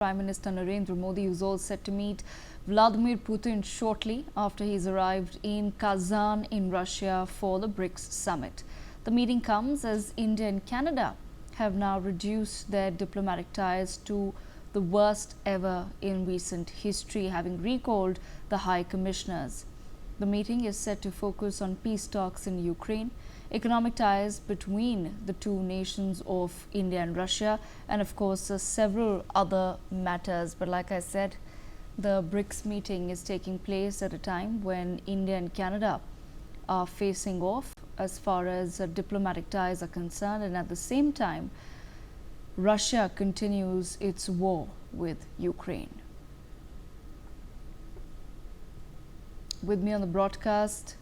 Prime Minister Narendra Modi is all set to meet Vladimir Putin shortly after he's arrived in Kazan in Russia for the BRICS Summit. The meeting comes as India and Canada have now reduced their diplomatic ties to the worst ever in recent history, having recalled the High Commissioners. The meeting is set to focus on peace talks in Ukraine, economic ties between the two nations of India and Russia, and of course several other matters. But like I said, the BRICS meeting is taking place at a time when India and Canada are facing off as far as diplomatic ties are concerned, and at the same time Russia continues its war with Ukraine. With me on the broadcast,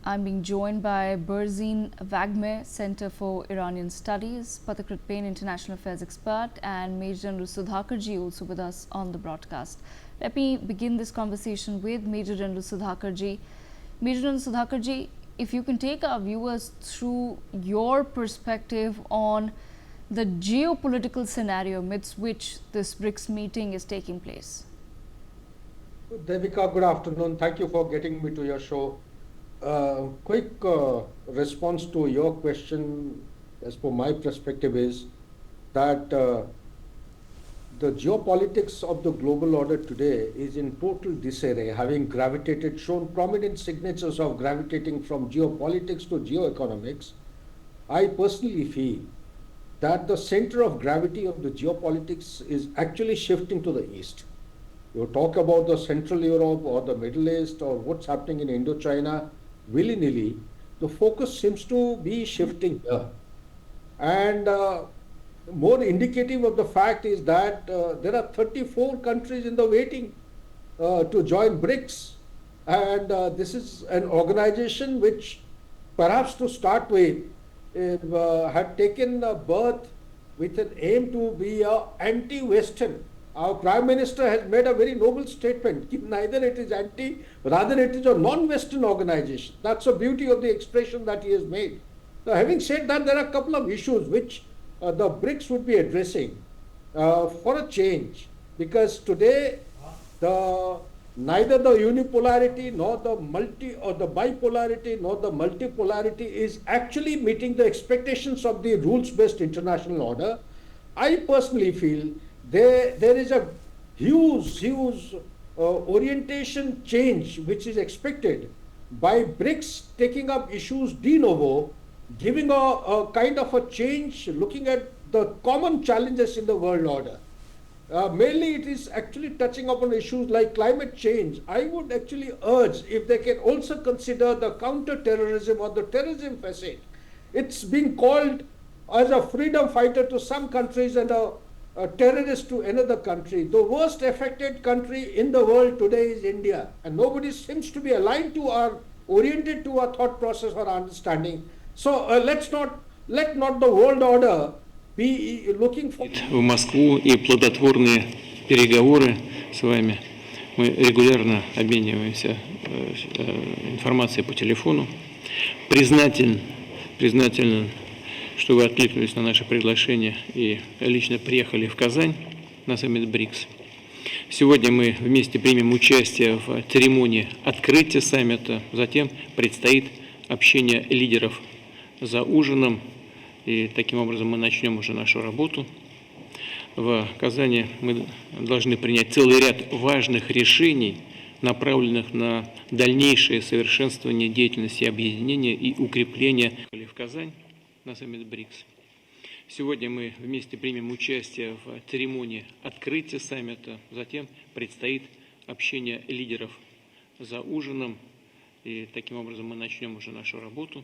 I'm being joined by Berzin Vagme, Center for Iranian Studies, Pathakrit Payne, International Affairs expert, and Major General Sudhakarji also with us on the broadcast. Let me begin this conversation with Major General Sudhakarji. Major General Sudhakarji, if you can take our viewers through your perspective on the geopolitical scenario amidst which this BRICS meeting is taking place. Devika, good afternoon. Thank you for getting me to your show. Quick response to your question, as per my perspective, is that the geopolitics of the global order today is in total disarray, having shown prominent signatures of gravitating from geopolitics to geoeconomics. I personally feel that the center of gravity of the geopolitics is actually shifting to the east. You talk about the Central Europe or the Middle East or what's happening in Indochina, willy-nilly, the focus seems to be shifting here. And more indicative of the fact is that there are 34 countries in the waiting to join BRICS. And this is an organization which, perhaps to start with, had taken birth with an aim to be anti-Western. Our Prime Minister has made a very noble statement. Neither it is anti, rather it is a non-Western organization. That's the beauty of the expression that he has made. Now, having said that, there are a couple of issues which the BRICS would be addressing for a change. Because today, neither the unipolarity nor the bipolarity nor the multipolarity is actually meeting the expectations of the rules-based international order. I personally feel there is a huge orientation change which is expected by BRICS taking up issues de novo, giving a kind of a change, looking at the common challenges in the world order. Mainly it is actually touching upon issues like climate change. I would actually urge if they can also consider the counter-terrorism or the terrorism facet. It's being called as a freedom fighter to some countries and a terrorist to another country. The worst affected country in the world today is India, and nobody seems to be aligned to or oriented to our thought process or understanding. So let not the world order be looking for... В Москву и плодотворные переговоры с вами. Мы регулярно обмениваемся информацией по телефону. Признателен, что вы откликнулись на наше приглашение и лично приехали в Казань на саммит БРИКС. Сегодня мы вместе примем участие в церемонии открытия саммита, затем предстоит общение лидеров за ужином, и таким образом мы начнем уже нашу работу. В Казани мы должны принять целый ряд важных решений, направленных на дальнейшее совершенствование деятельности объединения и укрепление в Казань на саммит БРИКС. Сегодня мы вместе примем участие в церемонии открытия саммита, затем предстоит общение лидеров за ужином, и таким образом мы начнем уже нашу работу.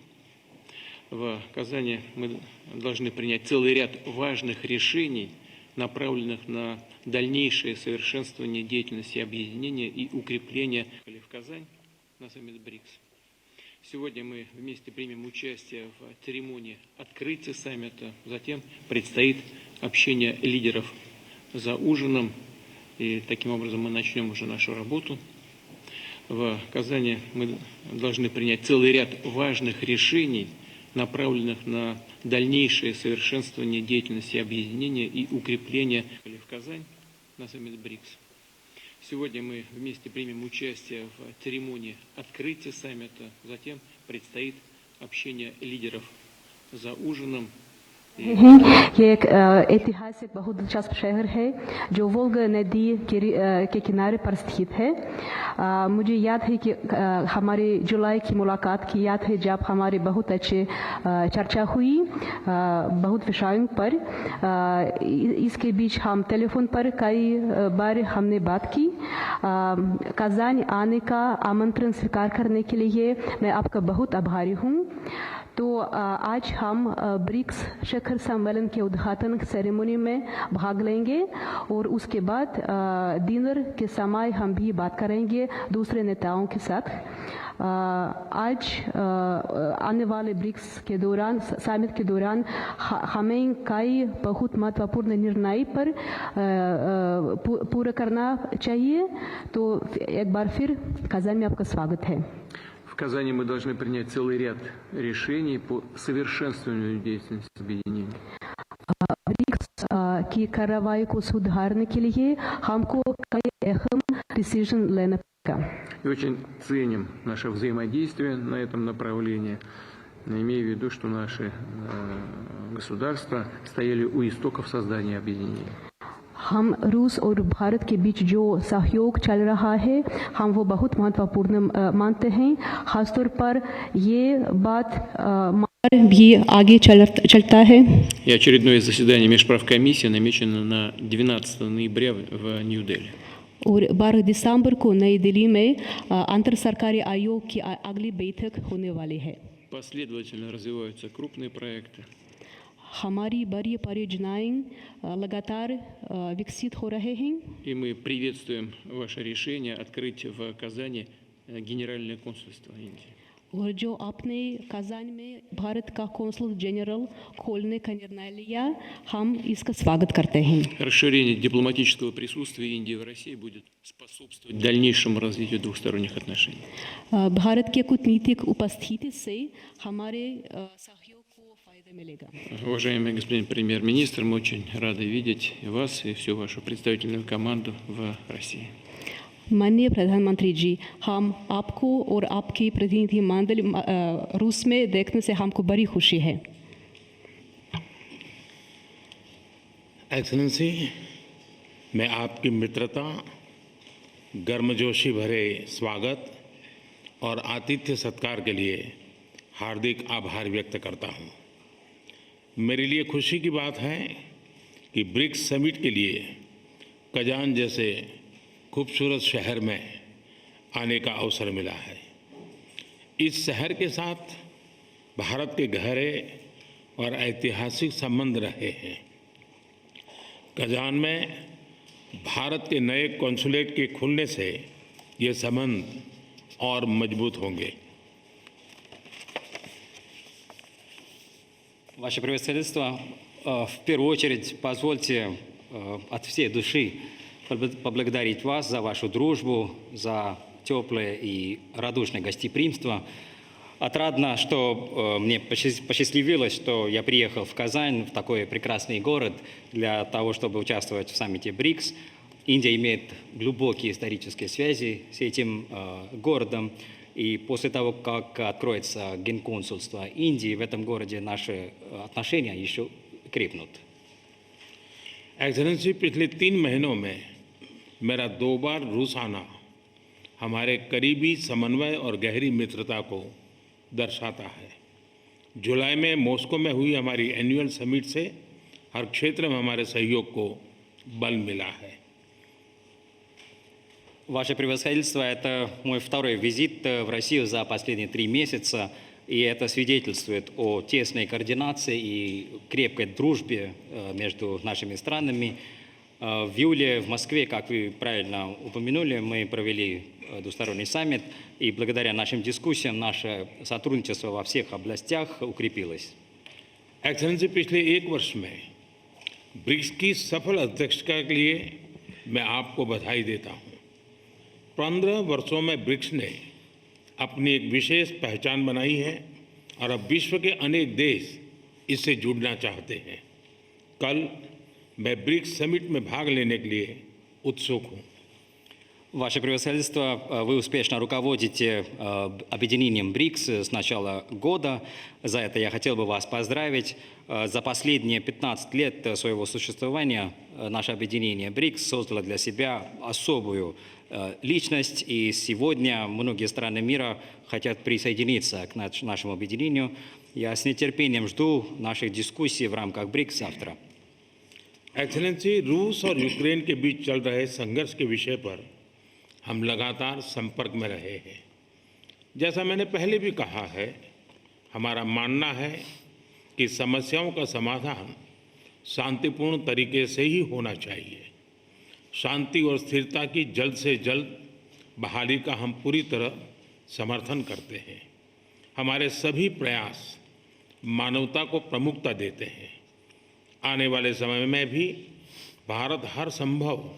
В Казани мы должны принять целый ряд важных решений, направленных на дальнейшее совершенствование деятельности объединения и укрепление в Казань на саммит БРИКС. Сегодня мы вместе примем участие в церемонии открытия саммита, затем предстоит общение лидеров за ужином, и таким образом мы начнем уже нашу работу. В Казани мы должны принять целый ряд важных решений, направленных на дальнейшее совершенствование деятельности объединения и укрепление в Казань на саммит БРИКС. Сегодня мы вместе примем участие в церемонии открытия саммита, затем предстоит общение лидеров за ужином. ये एक ऐतिहासिक बहुत दिलचस्प शहर है जो वोल्गा नदी के किनारे पर स्थित है। मुझे याद है कि हमारे जुलाई की मुलाकात की याद है जब हमारे बहुत अच्छे चर्चा हुई बहुत विषयों पर। इसके बीच हम टेलीफोन पर कई बार हमने बात की। कज़ान आने का आमंत्रण स्वीकार करने के लिए मैं आपका बहुत आभारी हूँ। तो आज हम ब्रिक्स शिखर सम्मेलन के उद्घाटन सेरेमनी में भाग लेंगे और उसके बाद डिनर के समय हम भी बात करेंगे दूसरे नेताओं के साथ। आज आने वाले ब्रिक्स के दौरान समिट के दौरान हमें कई बहुत महत्वपूर्ण निर्णय पर पूरा करना चाहिए। तो एक बार फिर कज़ान में आपका स्वागत है। В Казани мы должны принять целый ряд решений по совершенствованию деятельности объединения. ब्रिक्स की कार्रवाई को सुधारने के लिए हमको कई अहम डिसीजन लेना पड़ेगा। И очень ценим наше взаимодействие на этом направлении, имея в виду, что наши государства стояли у истоков создания объединения. हम रूस और भारत के बीच जो सहयोग चल रहा है हम वो बहुत महत्वपूर्ण मानते हैं। खासतौर पर ये बात भी आगे चलता है। И очередное заседание межправкомиссии намечено на 12 ноября в Нью-Дели. और 12 दिसंबर को नई दिल्ली में अंतर सरकारी आयोग की अगली बैठक होने वाली है। Последовательно развиваются крупные проекты. हमारी बड़ी परियोजनाएं लगातार विकसित हो रहे हैं। И мы приветствуем ваше решение открыть в Казани Генеральное консульство Индии. और जो आपने कज़ान में भारत का कौंसल जनरल खोलने का निर्णय लिया हम इसका स्वागत करते हैं। Расширение дипломатического присутствия Индии в России будет способствовать дальнейшему развитию двухсторонних отношений. भारत के कूटनीतिक उपस्थिति से हमारे सहयोग को फायदा मिलेगा। Уважаемый господин премьер-министр, мы очень рады видеть вас и всю вашу представительную команду в России. माननीय प्रधानमंत्री जी, हम आपको और आपकी प्रतिनिधि मंडल रूस में देखने से हमको बड़ी खुशी है। एक्सेलेंसी, मैं आपकी मित्रता, गर्मजोशी भरे स्वागत और आतिथ्य सत्कार के लिए हार्दिक आभार व्यक्त करता हूं। मेरे लिए खुशी की बात है कि ब्रिक्स समिट के लिए कजान जैसे खूबसूरत शहर में आने का अवसर मिला है। इस शहर के साथ भारत के गहरे और ऐतिहासिक संबंध रहे हैं। कजान में भारत के नए कॉन्सुलेट के खुलने से ये संबंध और मजबूत होंगे। Ваше превосходительство, в первую очередь позвольте от всей души поблагодарить вас за вашу дружбу, за теплое и радушное гостеприимство. Отрадно, что мне посчастливилось, что я приехал в Казань, в такой прекрасный город, для того, чтобы участвовать в саммите БРИКС. Индия имеет глубокие исторические связи с этим городом. И после того, как откроется генконсульство Индии, в этом городе наши отношения еще крепнут. एक्सेलेंसी, पिछले 3 महीनों में मेरा 2 बार रूस आना हमारे करीबी समन्वय और गहरी मित्रता को दर्शाता है। जुलाई में मॉस्को में हुई हमारी एनुअल समिट से हर क्षेत्र में हमारे सहयोग को बल मिला है। Ваше превосходительство, это мой второй визит в Россию за последние 3 месяца, и это свидетельствует о тесной координации и крепкой дружбе между нашими странами. В июле в Москве, как вы правильно упомянули, мы провели двусторонний саммит, и благодаря нашим дискуссиям наше сотрудничество во всех областях укрепилось. एक्सेलेंसी, पिछले 1 वर्ष में ब्रिक्स की सफल अध्यक्षता के लिए मैं आपको बधाई देता हूँ। 15 वर्षों में ब्रिक्स ने अपनी एक विशेष पहचान बनाई है और अब विश्व के अनेक देश इससे जुड़ना चाहते हैं। कल मैं ब्रिक्स समिट में भाग लेने के लिए उत्सुक हूँ। Ваше превосходительство, вы успешно руководите объединением БРИКС с начала года. За это я хотел бы вас поздравить. За последние 15 лет своего существования наше объединение БРИКС создало для себя особую личность, и сегодня многие страны мира хотят присоединиться к нашему объединению. Я с нетерпением жду наших дискуссий в рамках БРИКС завтра. एक्सेलेंसी, रूस और यूक्रेन के बीच चल रहे संघर्ष के विषय पर हम लगातार संपर्क में रहे हैं। जैसा मैंने पहले भी कहा है, हमारा मानना है कि समस्याओं का समाधान शांतिपूर्ण तरीके से ही होना चाहिए। शांति और स्थिरता की जल्द से जल्द बहाली का हम पूरी तरह समर्थन करते हैं। हमारे सभी प्रयास मानवता को प्रमुखता देते हैं। आने वाले समय में भी भारत हर संभव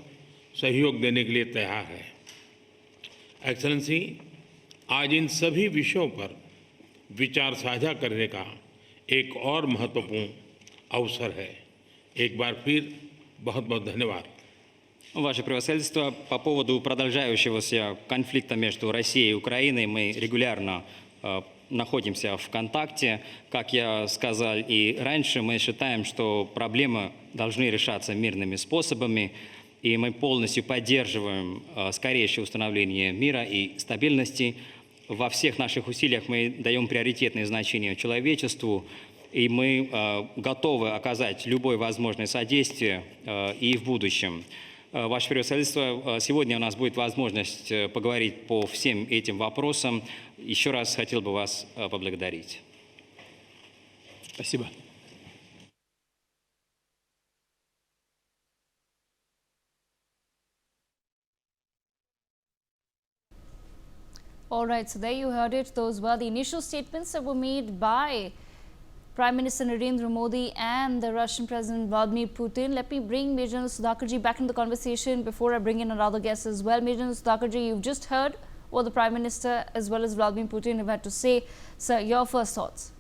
सहयोग देने के लिए तैयार है। एक्सेलेंसी, आज इन सभी विषयों पर विचार साझा करने का एक और महत्वपूर्ण अवसर है। एक बार फिर बहुत बहुत धन्यवाद। Ваше превосходительство, по поводу продолжающегося конфликта между Россией и Украиной мы регулярно находимся в контакте. Как я сказал и раньше, мы считаем, что проблемы должны решаться мирными способами, и мы полностью поддерживаем скорейшее установление мира и стабильности. Во всех наших усилиях мы даем приоритетное значение человечеству, и мы готовы оказать любое возможное содействие и в будущем. Ваше превосходительство, сегодня у нас будет возможность поговорить по всем этим вопросам. Еще раз хотел бы вас поблагодарить. Спасибо. All right, so there you heard it. Those were the initial statements that were made by Prime Minister Narendra Modi and the Russian President Vladimir Putin. Let me bring Major Sudhakarji back into the conversation before I bring in another guest as well. Major Sudhakarji, you've just heard what the Prime Minister as well as Vladimir Putin have had to say. Sir, your first thoughts?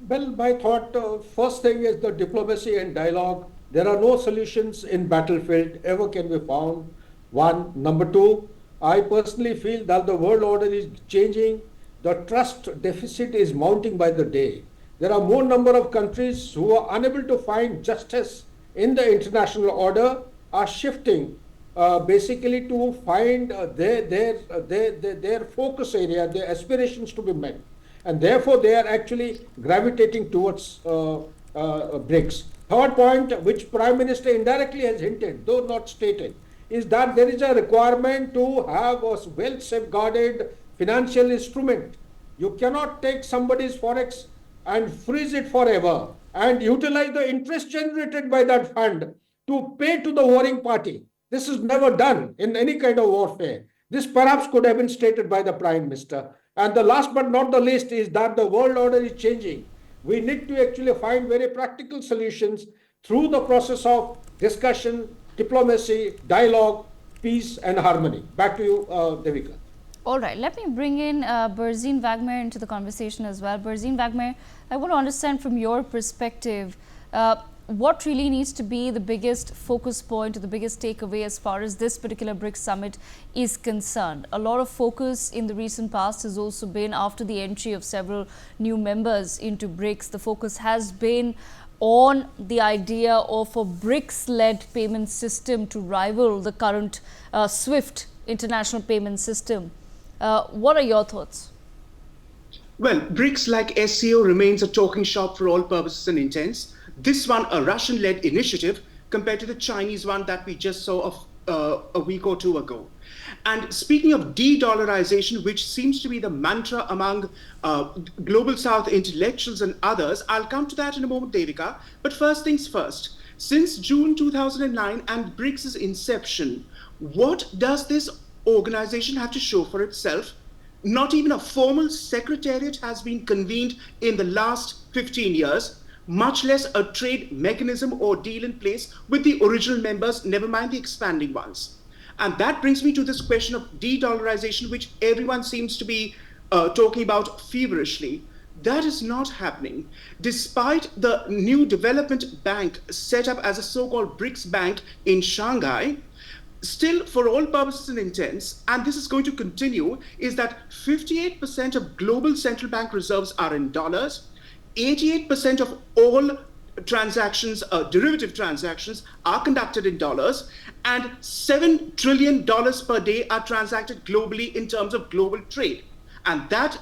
Well, my thought, first thing is the diplomacy and dialogue. There are no solutions in battlefield ever can be found. One. Number two, I personally feel that the world order is changing. The trust deficit is mounting by the day. There are more number of countries who are unable to find justice in the international order are shifting basically to find their focus area, their aspirations to be met. And therefore, they are actually gravitating towards BRICS. Third point, which Prime Minister indirectly has hinted, though not stated, is that there is a requirement to have a well safeguarded financial instrument. You cannot take somebody's forex and freeze it forever and utilize the interest generated by that fund to pay to the warring party. This is never done in any kind of warfare. This perhaps could have been stated by the Prime Minister. And the last but not the least is that the world order is changing. We need to actually find very practical solutions through the process of discussion, diplomacy, dialogue, peace and harmony. Back to you, Devika. All right, let me bring in Berzin Wagmer into the conversation as well. Berzin Wagmer, I want to understand from your perspective, what really needs to be the biggest focus point or the biggest takeaway as far as this particular BRICS summit is concerned? A lot of focus in the recent past has also been after the entry of several new members into BRICS. The focus has been on the idea of a BRICS-led payment system to rival the current SWIFT international payment system. What are your thoughts? Well, BRICS, like SCO, remains a talking shop for all purposes and intents. This one, a Russian-led initiative compared to the Chinese one that we just saw a week or two ago. And speaking of de-dollarization, which seems to be the mantra among Global South intellectuals and others, I'll come to that in a moment, Devika. But first things first, since June 2009 and BRICS' inception, what does this organization have to show for itself? Not even a formal secretariat has been convened in the last 15 years, much less a trade mechanism or deal in place with the original members, never mind the expanding ones. And that brings me to this question of de-dollarization, which everyone seems to be talking about feverishly. That is not happening, despite the new development bank set up as a so-called BRICS bank in Shanghai. Still, for all purposes and intents, and this is going to continue, is that 58% of global central bank reserves are in dollars, 88% of all transactions, derivative transactions, are conducted in dollars, and $7 trillion per day are transacted globally in terms of global trade. And that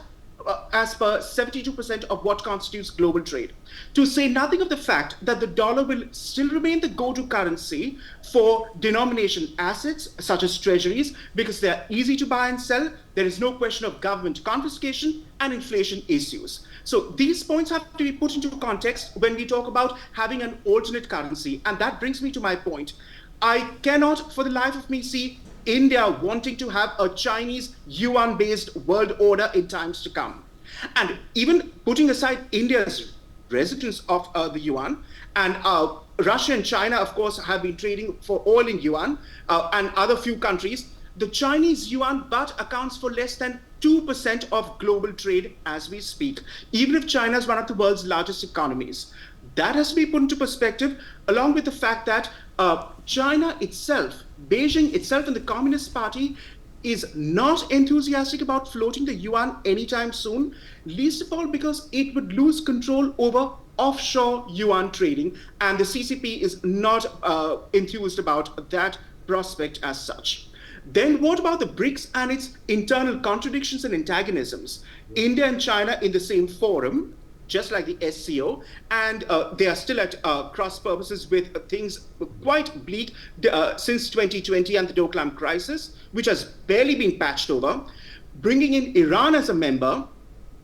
as per 72% of what constitutes global trade. To say nothing of the fact that the dollar will still remain the go-to currency for denomination assets such as treasuries, because they are easy to buy and sell. There is no question of government confiscation and inflation issues. So these points have to be put into context when we talk about having an alternate currency. And that brings me to my point. I cannot for the life of me see India wanting to have a Chinese yuan-based world order in times to come. And even putting aside India's resistance of the yuan, and Russia and China, of course, have been trading for oil in yuan, and other few countries, the Chinese yuan but accounts for less than 2% of global trade as we speak, even if China is one of the world's largest economies. That has to be put into perspective, along with the fact that China itself, Beijing itself, and the Communist Party is not enthusiastic about floating the yuan anytime soon, least of all because it would lose control over offshore yuan trading, and the CCP is not enthused about that prospect as such. Then what about the BRICS and its internal contradictions and antagonisms? India and China in the same forum, just like the SCO, and they are still at cross purposes with things quite bleak since 2020 and the Doklam crisis, which has barely been patched over. Bringing in Iran as a member,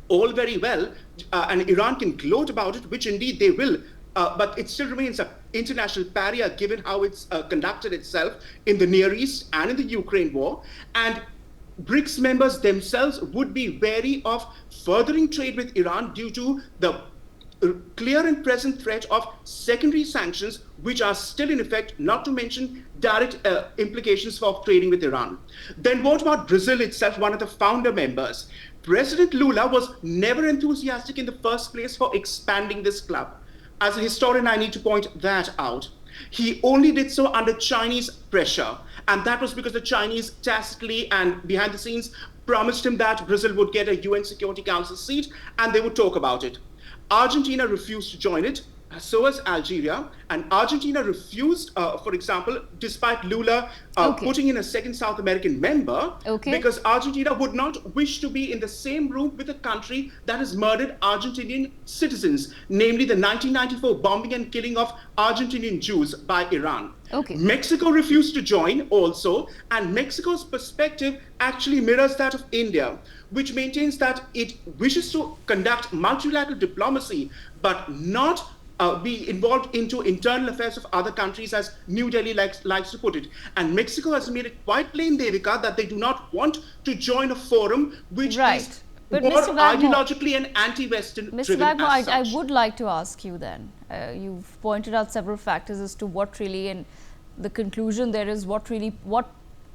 all very well, and Iran can gloat about it, which indeed they will, but it still remains an international pariah given how it's conducted itself in the Near East and in the Ukraine war. And BRICS members themselves would be wary of furthering trade with Iran due to the clear and present threat of secondary sanctions, which are still in effect, not to mention direct implications for trading with Iran. Then what about Brazil itself, one of the founder members? President Lula was never enthusiastic in the first place for expanding this club. As a historian, I need to point that out. He only did so under Chinese pressure. And that was because the Chinese tacitly and behind the scenes promised him that Brazil would get a UN Security Council seat and they would talk about it. Argentina refused to join it, so has Algeria. And Argentina refused, for example, despite Lula putting in a second South American member, because Argentina would not wish to be in the same room with a country that has murdered Argentinian citizens, namely the 1994 bombing and killing of Argentinian Jews by Iran. Mexico refused to join also, and Mexico's perspective actually mirrors that of India, which maintains that it wishes to conduct multilateral diplomacy, but not be involved into internal affairs of other countries, as New Delhi likes to put it. And Mexico has made it quite plain, Devika, that they do not want to join a forum which is but more Mr. Wagner, ideologically and anti-Western driven. Mr. Wagner, as I such. would like to ask you then, you've pointed out several factors as to what really, and the conclusion there is what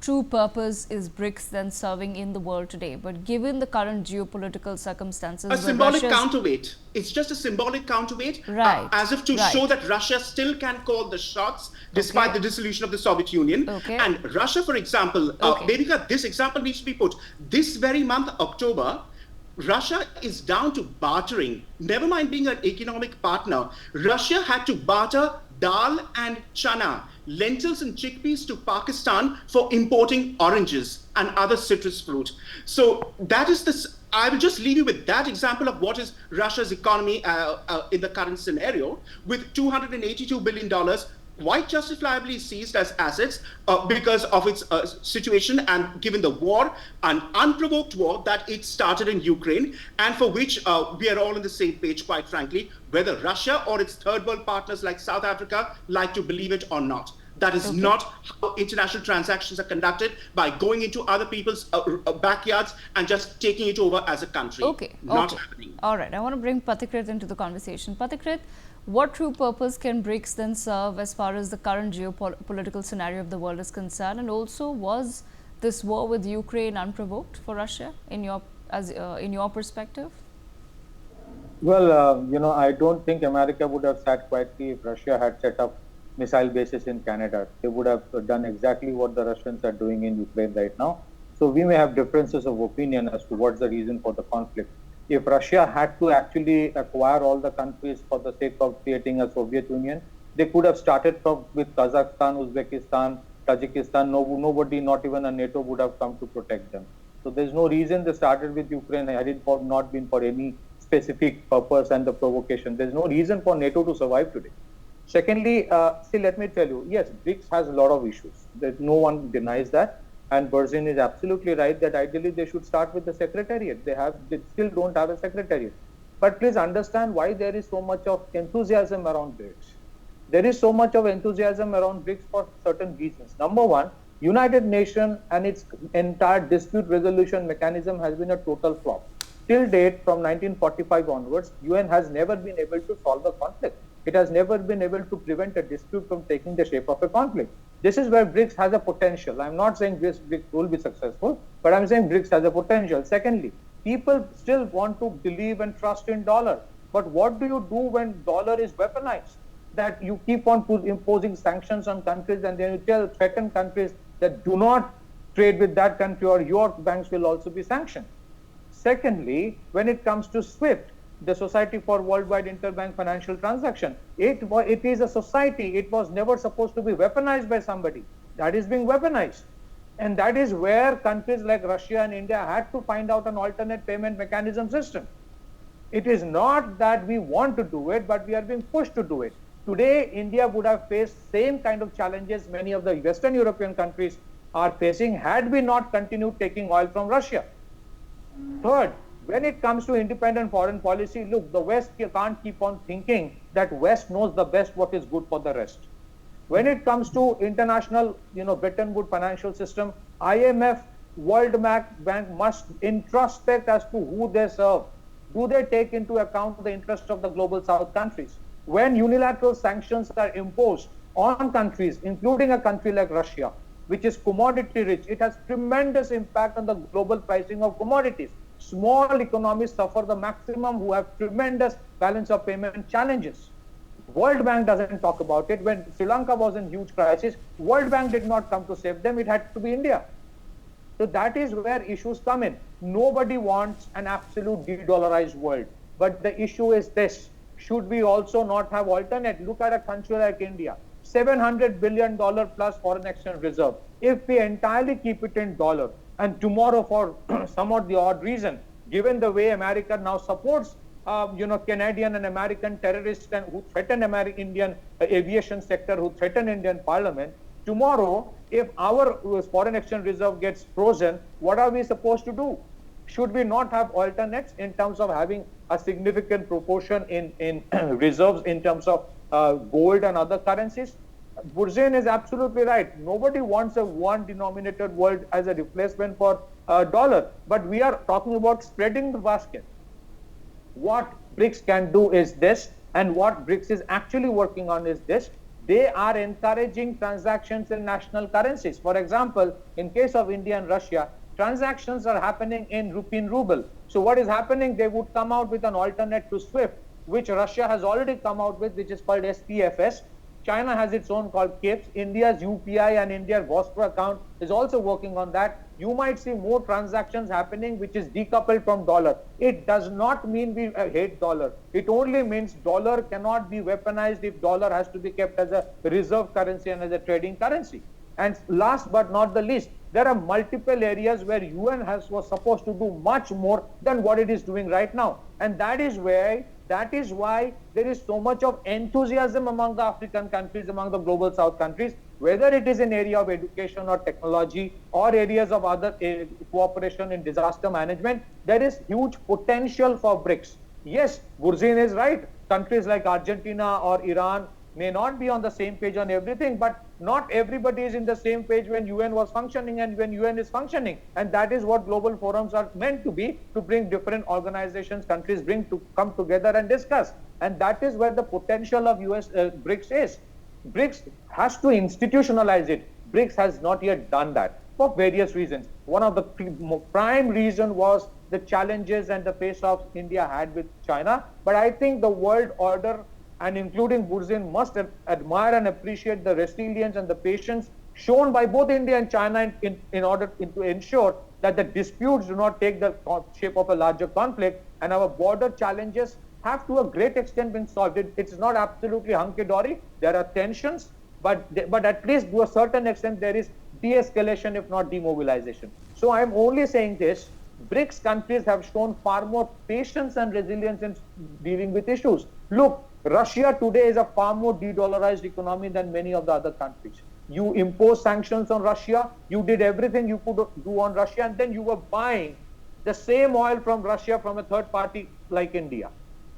true purpose is BRICS then serving in the world today. But given the current geopolitical circumstances, a symbolic counterweight. It's just a symbolic counterweight, as if to show that Russia still can call the shots despite the dissolution of the Soviet Union. And Russia, for example, Devika, this example needs to be put. This very month, October, Russia is down to bartering. Never mind being an economic partner. Russia had to barter dal and chana, lentils and chickpeas, to Pakistan for importing oranges and other citrus fruit. So that is this. I will just leave you with that example of what is Russia's economy in the current scenario, with $282 billion quite justifiably seized as assets because of its situation, and given the war, an unprovoked war that it started in Ukraine, and for which we are all on the same page, quite frankly, whether Russia or its third world partners like South Africa like to believe it or not. That is not how international transactions are conducted, by going into other people's backyards and just taking it over as a country. Not happening. All right, I want to bring Pathikrit into the conversation. Pathikrit, what true purpose can BRICS then serve as far as the current geopolitical scenario of the world is concerned? And also, was this war with Ukraine unprovoked for Russia in your perspective? Well, I don't think America would have sat quietly if Russia had set up missile bases in Canada. They would have done exactly what the Russians are doing in Ukraine right now. So we may have differences of opinion as to what's the reason for the conflict. If Russia had to actually acquire all the countries for the sake of creating a Soviet Union, they could have started from with Kazakhstan, Uzbekistan, Tajikistan. Nobody, not even a NATO, would have come to protect them. So there's no reason they started with Ukraine had it not been for any specific purpose and the provocation. There's no reason for NATO to survive today. Secondly, let me tell you, yes, BRICS has a lot of issues. No one denies that. And Berzin is absolutely right that ideally they should start with the secretariat. They still don't have a secretariat. But please understand why there is so much of enthusiasm around BRICS. There is so much of enthusiasm around BRICS for certain reasons. Number one, United Nations and its entire dispute resolution mechanism has been a total flop. Till date, from 1945 onwards, UN has never been able to solve a conflict. It has never been able to prevent a dispute from taking the shape of a conflict. This is where BRICS has a potential. I'm not saying BRICS will be successful, but I'm saying BRICS has a potential. Secondly, people still want to believe and trust in dollar. But what do you do when dollar is weaponized? That you keep on imposing sanctions on countries and then you threaten countries that do not trade with that country or your banks will also be sanctioned. Secondly, when it comes to SWIFT, the Society for Worldwide Interbank Financial Transaction, it is a society. It was never supposed to be weaponized by somebody. That is being weaponized. And that is where countries like Russia and India had to find out an alternate payment mechanism system. It is not that we want to do it, but we are being pushed to do it. Today, India would have faced same kind of challenges many of the Western European countries are facing had we not continued taking oil from Russia. Third, when it comes to independent foreign policy, look, the West can't keep on thinking that West knows the best what is good for the rest. When it comes to international, Bretton Woods financial system, IMF, World Bank must introspect as to who they serve. Do they take into account the interest of the global South countries? When unilateral sanctions are imposed on countries, including a country like Russia, which is commodity rich, it has tremendous impact on the global pricing of commodities. Small economies suffer the maximum who have tremendous balance of payment challenges. World Bank doesn't talk about it. When Sri Lanka was in huge crisis, World Bank did not come to save them. It had to be India. So that is where issues come in. Nobody wants an absolute de-dollarized world. But the issue is this. Should we also not have alternate? Look at a country like India. $700 billion plus foreign exchange reserve. If we entirely keep it in dollar, and tomorrow for somewhat the odd reason, given the way America now supports Canadian and American terrorists and who threaten Indian aviation sector, who threaten Indian parliament, tomorrow if our foreign exchange reserve gets frozen, what are we supposed to do? Should we not have alternates in terms of having a significant proportion in reserves in terms of gold and other currencies? Berzin is absolutely right. Nobody wants a one-denominated world as a replacement for dollar. But we are talking about spreading the basket. What BRICS can do is this, and what BRICS is actually working on is this. They are encouraging transactions in national currencies. For example, in case of India and Russia, transactions are happening in ruble. So what is happening? They would come out with an alternate to SWIFT, which Russia has already come out with, which is called SPFS. China has its own called KIPS. India's UPI and India's Vostro account is also working on that. You might see more transactions happening which is decoupled from dollar. It does not mean we hate dollar. It only means dollar cannot be weaponized if dollar has to be kept as a reserve currency and as a trading currency. And last but not the least, there are multiple areas where UN was supposed to do much more than what it is doing right now. And that is why there is so much of enthusiasm among the African countries, among the global South countries, whether it is in area of education or technology or areas of other cooperation in disaster management. There is huge potential for BRICS. Yes, Berzin is right. Countries like Argentina or Iran may not be on the same page on everything, but not everybody is in the same page when UN was functioning and when UN is functioning. And that is what global forums are meant to be, to bring different organizations, countries come together and discuss. And that is where the potential of BRICS is. BRICS has to institutionalize it. BRICS has not yet done that for various reasons. One of the prime reason was the challenges and the face-offs India had with China. But I think the world order, and including Burzin, must admire and appreciate the resilience and the patience shown by both India and China in order to ensure that the disputes do not take the shape of a larger conflict, and our border challenges have to a great extent been solved. It's not absolutely hunky-dory. There are tensions, but at least to a certain extent there is de-escalation, if not demobilization. So I'm only saying this: BRICS countries have shown far more patience and resilience in dealing with issues. Look, Russia today is a far more de-dollarized economy than many of the other countries. You impose sanctions on Russia, you did everything you could do on Russia, and then you were buying the same oil from Russia from a third party like India.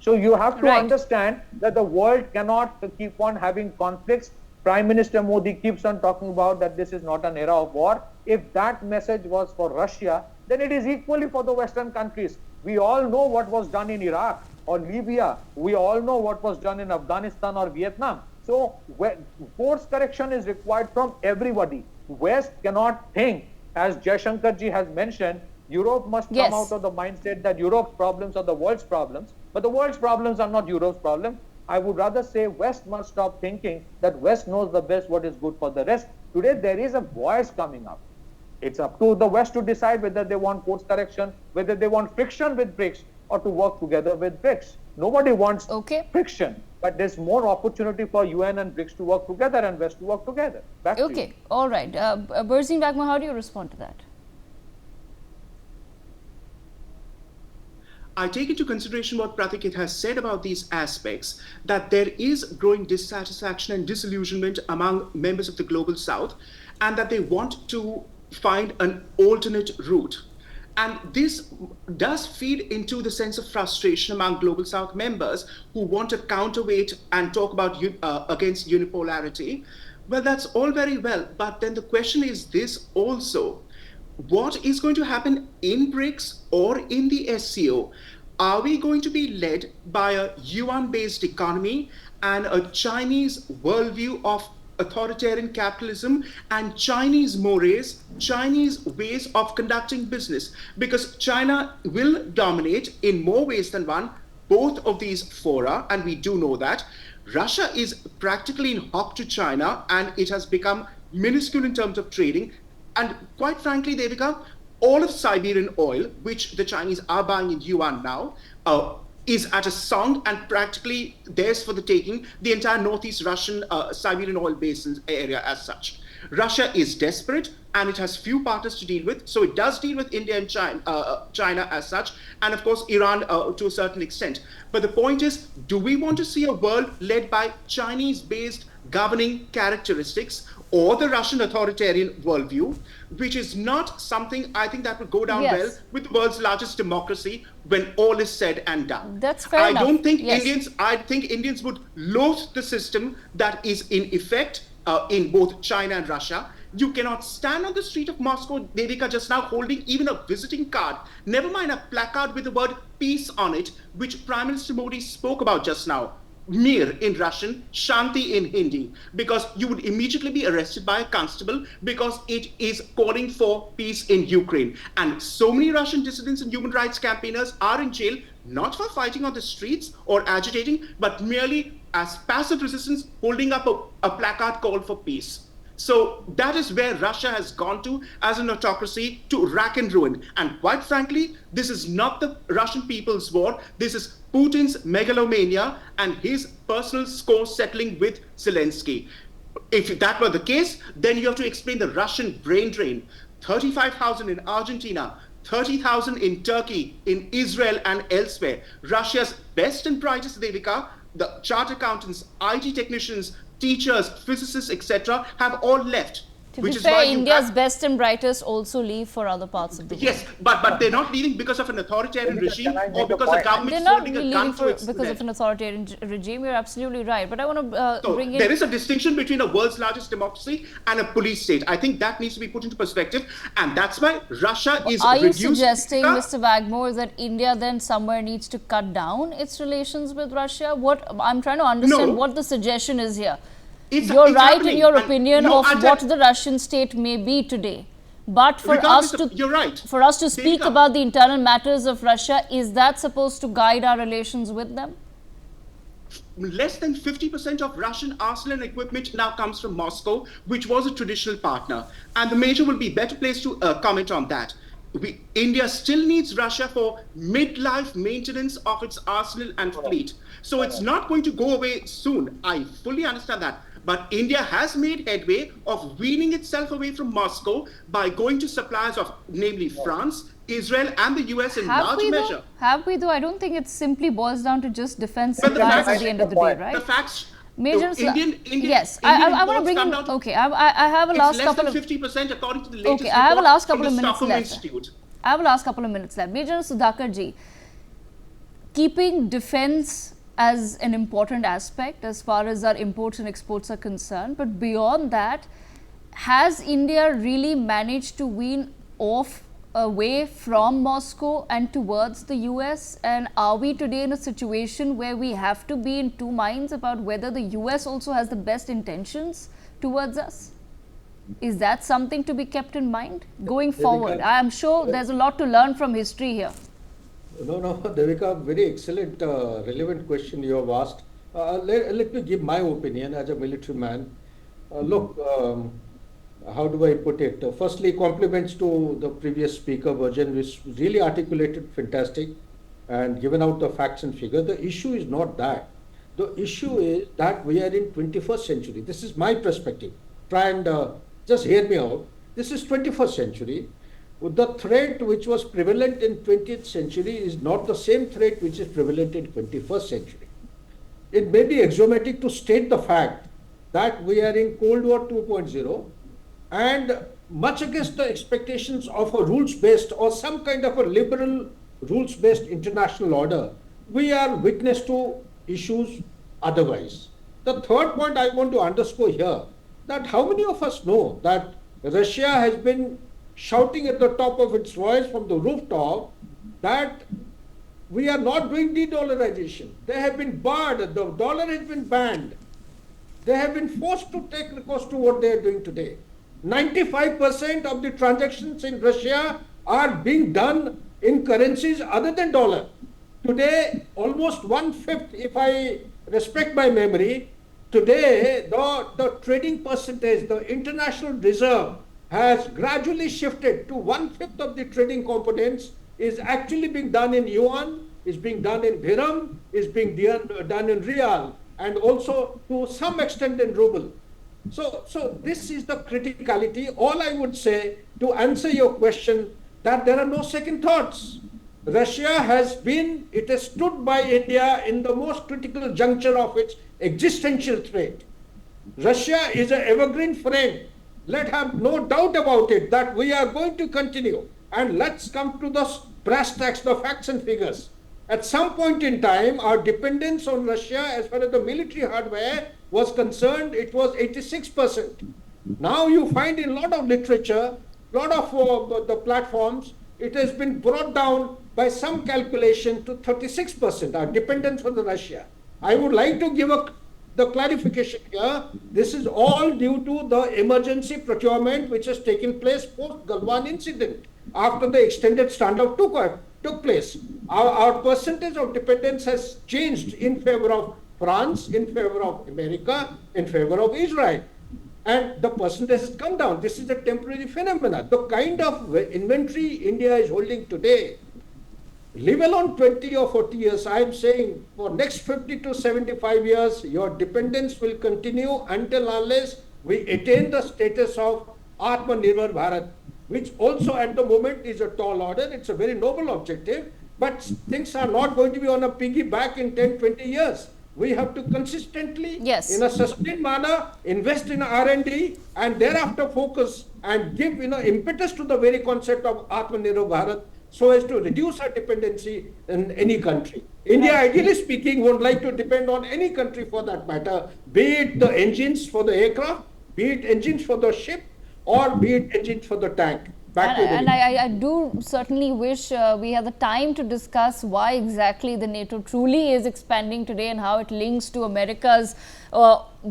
So you have to understand that the world cannot keep on having conflicts. Prime Minister Modi keeps on talking about that this is not an era of war. If that message was for Russia, then it is equally for the Western countries. We all know what was done in Iraq or Libya. We all know what was done in Afghanistan or Vietnam. So course correction is required from everybody. West cannot think, as Jaishankar ji has mentioned, Europe must come out of the mindset that Europe's problems are the world's problems. But the world's problems are not Europe's problem. I would rather say West must stop thinking that West knows the best what is good for the rest. Today there is a voice coming up. It's up to the West to decide whether they want course correction, whether they want friction with BRICS, or to work together with BRICS. Nobody wants friction, but there's more opportunity for UN and BRICS to work together and West to work together. Back to you. All right. Burzin Bagma, how do you respond to that? I take into consideration what Pratikit has said about these aspects, that there is growing dissatisfaction and disillusionment among members of the Global South, and that they want to find an alternate route. And this does feed into the sense of frustration among Global South members who want a counterweight and talk about against unipolarity. Well, that's all very well, but then the question is this also: what is going to happen in BRICS or in the SCO? Are we going to be led by a yuan-based economy and a Chinese worldview of authoritarian capitalism and Chinese mores, Chinese ways of conducting business? Because China will dominate in more ways than one both of these fora, and we do know that. Russia is practically in hock to China, and it has become minuscule in terms of trading. And quite frankly, they become all of Siberian oil, which the Chinese are buying in yuan now, is at a song and practically theirs for the taking, the entire northeast Russian Siberian oil basin area as such. Russia is desperate and it has few partners to deal with. So it does deal with India and China as such, and of course Iran to a certain extent. But the point is, do we want to see a world led by Chinese-based governing characteristics or the Russian authoritarian worldview, which is not something I think that would go down well with the world's largest democracy when all is said and done. That's fair enough. I don't think I think Indians would loathe the system that is in effect in both China and Russia. You cannot stand on the street of Moscow, Devika, just now holding even a visiting card, never mind a placard with the word peace on it, which Prime Minister Modi spoke about just now. Mir in Russian, Shanti in Hindi, because you would immediately be arrested by a constable because it is calling for peace in Ukraine. And so many Russian dissidents and human rights campaigners are in jail, not for fighting on the streets or agitating, but merely as passive resistance, holding up a placard call for peace. So that is where Russia has gone to as an autocracy, to rack and ruin. And quite frankly, this is not the Russian people's war. This is Putin's megalomania and his personal score settling with Zelensky. If that were the case, then you have to explain the Russian brain drain. 35,000 in Argentina, 30,000 in Turkey, in Israel and elsewhere. Russia's best and brightest, Devika, the chartered accountants, IT technicians, teachers, physicists, etc., have all left. To be fair, India's best and brightest also leave for other parts of the world. Yes, but they're not leaving because of an authoritarian regime or because the government is holding a gun to its neck. Because of an authoritarian regime. You're absolutely right. But I want to bring in... There is a distinction between a world's largest democracy and a police state. I think that needs to be put into perspective. And that's why Russia is Are you suggesting, Mr. Wagmore, that India then somewhere needs to cut down its relations with Russia? I'm trying to understand what the suggestion is here. You're right in your opinion of what the Russian state may be today. But for you're right. For us to speak about the internal matters of Russia, is that supposed to guide our relations with them? Less than 50% of Russian arsenal and equipment now comes from Moscow, which was a traditional partner. And the Major will be better placed to comment on that. India still needs Russia for mid-life maintenance of its arsenal and fleet. So it's not going to go away soon. I fully understand that. But India has made headway of weaning itself away from Moscow by going to suppliers of, namely France, Israel and the US in large measure. Have we though? I don't think it simply boils down to just defense supplies at the end of the day, right? The facts... Major, yes, I want to bring in. Okay, I have a last couple of. It's less than 50% according to the latest. Okay, I have a last couple of minutes Stockholm left. Institute. I have a last couple of minutes left. Major Sudhakar ji, keeping defense as an important aspect as far as our imports and exports are concerned, but beyond that, has India really managed to wean off away from Moscow and towards the US? And are we today in a situation where we have to be in two minds about whether the US also has the best intentions towards us? Is that something to be kept in mind going forward? I am sure there's a lot to learn from history here. No, Devika, very excellent, relevant question you have asked. Let me give my opinion as a military man. Look, how do I put it? Firstly, compliments to the previous speaker version, which really articulated fantastic and given out the facts and figures. The issue is not that. The issue is that we are in 21st century. This is my perspective. Try and just hear me out. This is 21st century. The threat which was prevalent in 20th century is not the same threat which is prevalent in 21st century. It may be axiomatic to state the fact that we are in Cold War 2.0, and much against the expectations of a rules-based or some kind of a liberal rules-based international order, we are witness to issues otherwise. The third point I want to underscore here, that how many of us know that Russia has been shouting at the top of its voice from the rooftop that we are not doing de-dollarization. They have been barred, the dollar has been banned. They have been forced to take recourse to what they are doing today. 95% of the transactions in Russia are being done in currencies other than dollar. Today, almost 1/5, if I respect my memory, today the trading percentage, the international reserve has gradually shifted to 1/5 of the trading components is actually being done in yuan, is being done in dirham, is being done in real, and also to some extent in ruble. So this is the criticality. All I would say to answer your question, that there are no second thoughts. Russia has stood by India in the most critical juncture of its existential threat. Russia is an evergreen friend. Let have no doubt about it that we are going to continue. And let's come to the brass tacks, the facts and figures. At some point in time, our dependence on Russia as far as the military hardware was concerned, it was 86%. Now you find in a lot of literature, a lot of the platforms, it has been brought down by some calculation to 36%, our dependence on Russia. I would like to give the clarification here. This is all due to the emergency procurement which has taken place post Galwan incident, after the extended standoff took place. Our percentage of dependence has changed in favor of France, in favor of America, in favor of Israel. And the percentage has come down. This is a temporary phenomenon. The kind of inventory India is holding today, live alone 20 or 40 years, I am saying for next 50 to 75 years, your dependence will continue until unless we attain the status of Atmanirbhar Bharat, which also at the moment is a tall order. It's a very noble objective, but things are not going to be on a piggyback in 10, 20 years. We have to consistently, in a sustained manner, invest in R&D and thereafter focus and give impetus to the very concept of Atmanirbhar Bharat so as to reduce our dependency in any country. India, ideally speaking, would like to depend on any country for that matter, be it the engines for the aircraft, be it engines for the ship, or be it engines for the tank. And I do certainly wish we had the time to discuss why exactly the NATO truly is expanding today and how it links to America's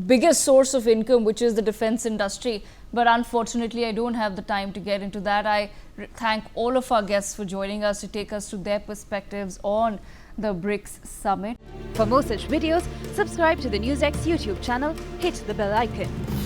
biggest source of income, which is the defense industry. But unfortunately, I don't have the time to get into that. I thank all of our guests for joining us to take us through their perspectives on the BRICS Summit. For more such videos, subscribe to the NewsX YouTube channel, hit the bell icon.